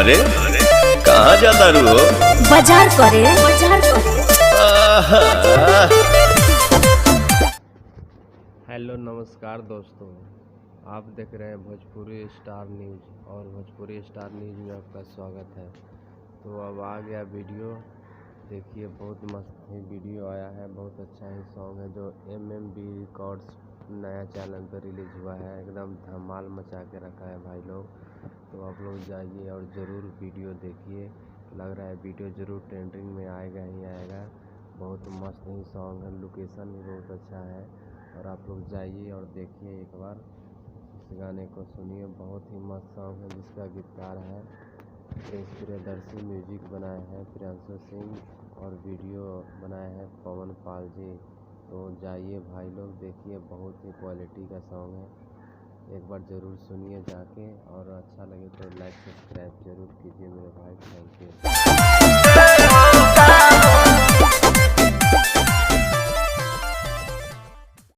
अरे कहाँ जाता रू हो? बाजार करे बाजार करे। हेलो नमस्कार दोस्तों, आप देख रहे हैं भोजपुरी स्टार न्यूज़ और भोजपुरी स्टार न्यूज़ में आपका स्वागत है। तो अब आ गया वीडियो, देखिए बहुत मस्त ही वीडियो आया है, बहुत अच्छा ही सॉन्ग है जो MMB रिकॉर्ड्स नया चैनल पर रिलीज़ हुआ है। एकदम धमाल मचा के रखा है भाई लोग। तो आप लोग जाइए और ज़रूर वीडियो देखिए, लग रहा है वीडियो ज़रूर ट्रेंडिंग में आएगा ही आएगा। बहुत मस्त ही सॉन्ग है, लोकेशन भी बहुत अच्छा है और आप लोग जाइए और देखिए एक बार इस गाने को सुनिए। बहुत ही मस्त सॉन्ग है जिसका गीतकार है प्रियदर्शी, म्यूजिक बनाए हैं प्रियांशु सिंह और वीडियो बनाए हैं पवन पाल जी। तो जाइए भाई लोग देखिए, बहुत ही क्वालिटी का सॉन्ग है, एक बार ज़रूर सुनिए जाके और अच्छा लगे तो लाइक सब्सक्राइब जरूर कीजिए मेरे भाई। Thank you.